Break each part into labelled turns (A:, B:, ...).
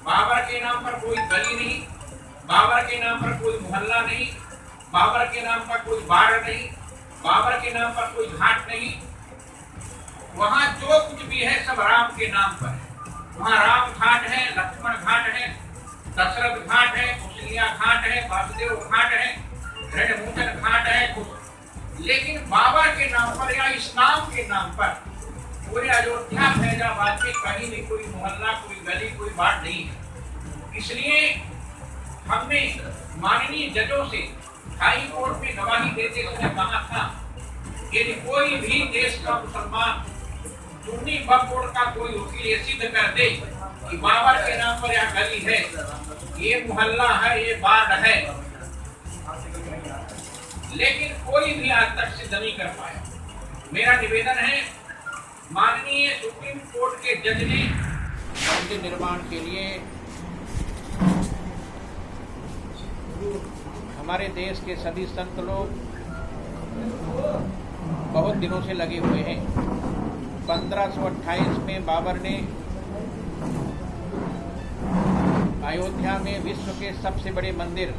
A: बाबर के नाम पर कोई गली नहीं, बाबर के नाम पर कोई मोहल्ला नहीं, बाबर के नाम पर कोई बाड़ नहीं, बाबर के नाम पर कोई घाट नहीं। वहां जो कुछ भी है सब राम के नाम पर है। वहां राम घाट है, लक्ष्मण घाट है, दशरथ घाट है, कौशल्या घाट है, वासुदेव घाट है, रणमोचन घाट है। लेकिन बाबर के नाम पर या इस्लाम के नाम पर पूरे अयोध्या फैजाबाद में कहीं भी कोई मोहल्ला, कोई गली, कोई बाड़ नहीं है। इसलिए हमने माननीय जजों से हाई कोर्ट में गवाही देते समय कहा था, यदि कोई भी देश का मुसलमान सुन्नी वक्फ बोर्ड का कोई वकील ये सिद्ध कर दे कि बाबर के नाम पर यह गली है, ये मोहल्ला है, ये वार्ड है, लेकिन कोई भी आज तक सिद्ध नहीं कर पाया। मेरा निवेदन है, माननीय सुप्रीम कोर्ट के जज ने मंदिर निर्माण के लिए हमारे देश के सभी संत लोग बहुत दिनों से लगे हुए हैं। 1528 में बाबर ने अयोध्या में विश्व के सबसे बड़े मंदिर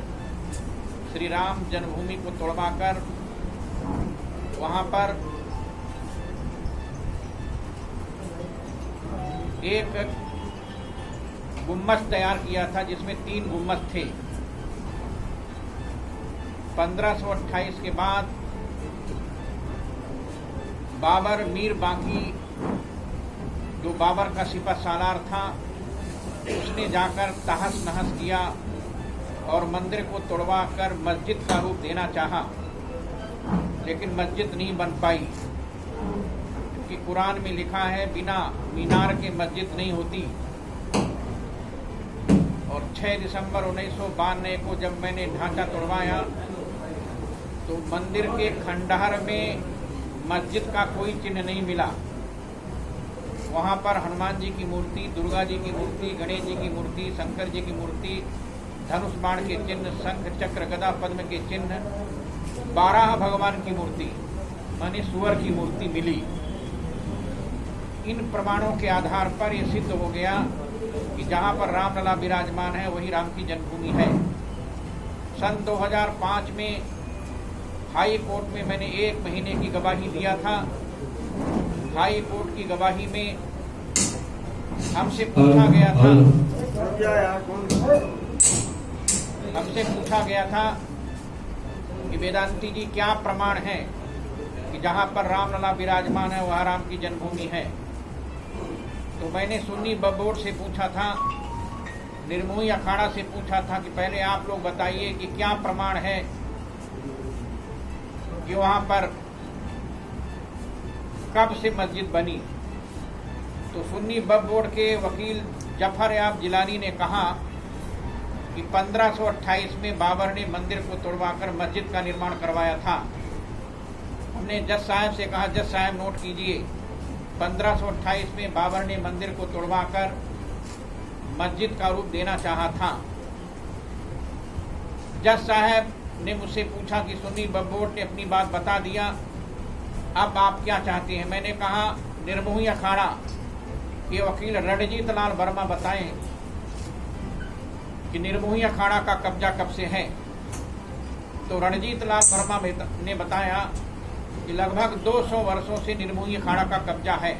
A: श्री राम जन्मभूमि को तोड़वाकर वहां पर एक गुम्बद तैयार किया था जिसमें 3 गुम्बद थे। 1528 के बाद बाबर मीर बाकी जो बाबर का सिपह सालार था उसने जाकर तहस नहस किया और मंदिर को तोड़वा कर मस्जिद का रूप देना चाहा, लेकिन मस्जिद नहीं बन पाई क्योंकि कुरान में लिखा है बिना मीनार के मस्जिद नहीं होती। और 6 दिसंबर 1992 को जब मैंने ढांचा तोड़वाया तो मंदिर के खंडहर में मस्जिद का कोई चिन्ह नहीं मिला। वहां पर हनुमान जी की मूर्ति, दुर्गा जी की मूर्ति, गणेश जी की मूर्ति, शंकर जी की मूर्ति, धनुष बाण के चिन्ह, शंख चक्र गदा पद्म के चिन्ह, 12 भगवान की मूर्ति माने सुअर की मूर्ति मिली। इन प्रमाणों के आधार पर यह सिद्ध हो गया कि जहां पर रामलला विराजमान है वही राम की जन्मभूमि है। सन 2005 में हाई कोर्ट में मैंने 1 महीने की गवाही दिया था। हाई कोर्ट की गवाही में हमसे पूछा गया था कि वेदांती जी क्या प्रमाण है कि जहां पर रामलला विराजमान है वहां राम की जन्मभूमि है। तो मैंने सुन्नी वक्फ बोर्ड से पूछा था, निर्मोही अखाड़ा से पूछा था कि पहले आप लोग बताइए कि क्या प्रमाण है कि वहां पर कब से मस्जिद बनी। तो सुन्नी वक्फ बोर्ड के वकील जफर याब जिलानी ने कहा कि 1528 में बाबर ने मंदिर को तोड़वाकर मस्जिद का निर्माण करवाया था। हमने जज साहब से कहा, जज साहब नोट कीजिए, 1528 में बाबर ने मंदिर को तोड़वाकर मस्जिद का रूप देना चाहा था। जज साहब ने मुझसे पूछा कि सुन्नी वक्फ बोर्ड ने अपनी बात बता दिया, अब आप क्या चाहते हैं। मैंने कहा निर्मोही अखाड़ा के वकील रणजीत लाल वर्मा बताएं कि निर्मोही अखाड़ा का कब्जा कब से है। तो रणजीत लाल वर्मा ने बताया कि लगभग 200 वर्षों से निर्मोही अखाड़ा का कब्जा है।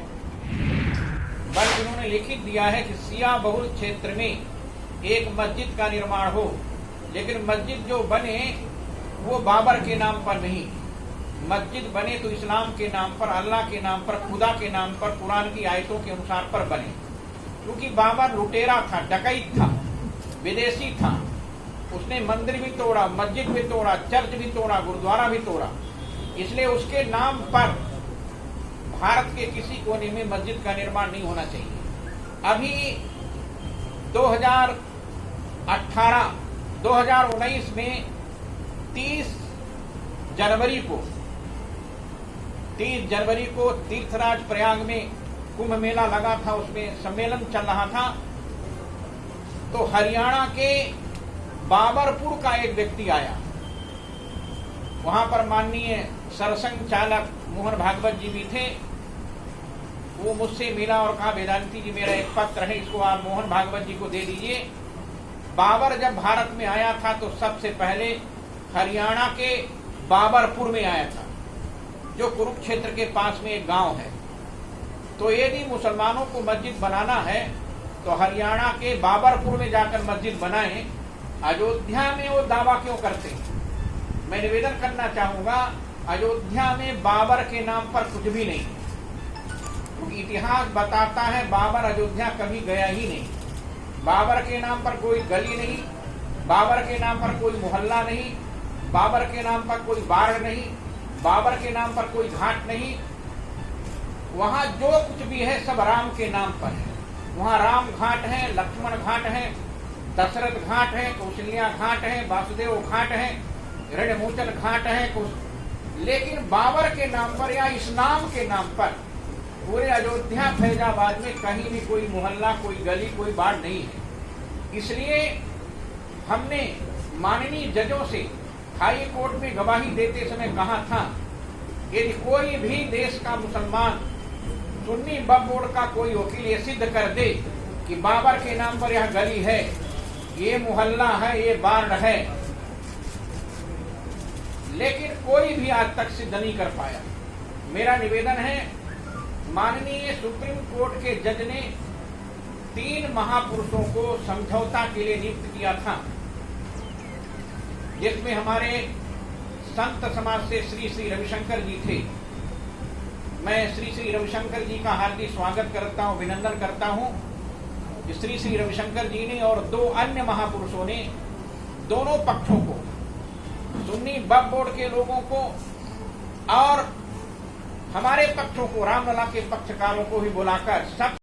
A: बल्कि उन्होंने लिखित दिया है कि सिया बहुल क्षेत्र में एक मस्जिद का निर्माण हो, लेकिन मस्जिद जो बने वो बाबर के नाम पर नहीं, मस्जिद बने तो इस्लाम के नाम पर, अल्लाह के नाम पर, खुदा के नाम पर, कुरान की आयतों के अनुसार पर बने। क्योंकि बाबर लुटेरा था, डकैत था, विदेशी था, उसने मंदिर भी तोड़ा, मस्जिद भी तोड़ा, चर्च भी तोड़ा, गुरुद्वारा भी तोड़ा। इसलिए उसके नाम पर भारत के किसी कोने में मस्जिद का निर्माण नहीं होना चाहिए। अभी 2019 में 30 जनवरी को तीर्थराज प्रयाग में कुंभ मेला लगा था, उसमें सम्मेलन चल रहा था। तो हरियाणा के बाबरपुर का एक व्यक्ति आया, वहां पर माननीय सरसंघ चालक मोहन भागवत जी भी थे। वो मुझसे मिला और कहा वेदांती जी मेरा एक पत्र है, इसको आप मोहन भागवत जी को दे दीजिए। बाबर जब भारत में आया था तो सबसे पहले हरियाणा के बाबरपुर में आया था, जो कुरुक्षेत्र के पास में एक गांव है। तो यदि मुसलमानों को मस्जिद बनाना है तो हरियाणा के बाबरपुर में जाकर मस्जिद बनाएं, अयोध्या में वो दावा क्यों करते हैं? मैं निवेदन करना चाहूंगा, अयोध्या में बाबर के नाम पर कुछ भी नहीं, क्योंकि इतिहास बताता है बाबर अयोध्या कभी गया ही नहीं। बाबर के नाम पर कोई गली नहीं, बाबर के नाम पर कोई मोहल्ला नहीं, बाबर के नाम पर कोई बाड़ नहीं, बाबर के नाम पर कोई घाट नहीं। वहां जो कुछ भी है सब राम के नाम पर है। वहां राम घाट है, लक्ष्मण घाट है, दशरथ घाट है, कौशल्या घाट है, वासुदेव घाट है, रणमोचन घाट है। लेकिन बाबर के नाम पर या इस नाम के नाम पर पूरे अयोध्या फैजाबाद में कहीं भी कोई मोहल्ला, कोई गली, कोई बाड़ नहीं है। इसलिए हमने माननीय जजों से हाई कोर्ट में गवाही देते समय कहा था, यदि कोई भी देश का मुसलमान सुन्नी वक्फ बोर्ड का कोई वकील ये सिद्ध कर दे कि बाबर के नाम पर यह गली है, ये मोहल्ला है, ये वार्ड है, लेकिन कोई भी आज तक सिद्ध नहीं कर पाया। मेरा निवेदन है, माननीय सुप्रीम कोर्ट के जज ने 3 महापुरुषों को समझौता के लिए नियुक्त किया था, जिसमें हमारे संत समाज से श्री श्री रविशंकर जी थे। मैं श्री श्री रविशंकर जी का हार्दिक स्वागत करता हूं, अभिनंदन करता हूं। श्री श्री रविशंकर जी ने और 2 अन्य महापुरुषों ने दोनों पक्षों को, सुन्नी वक्फ बोर्ड के लोगों को और हमारे पक्षों को, रामलला के पक्षकारों को भी बुलाकर सब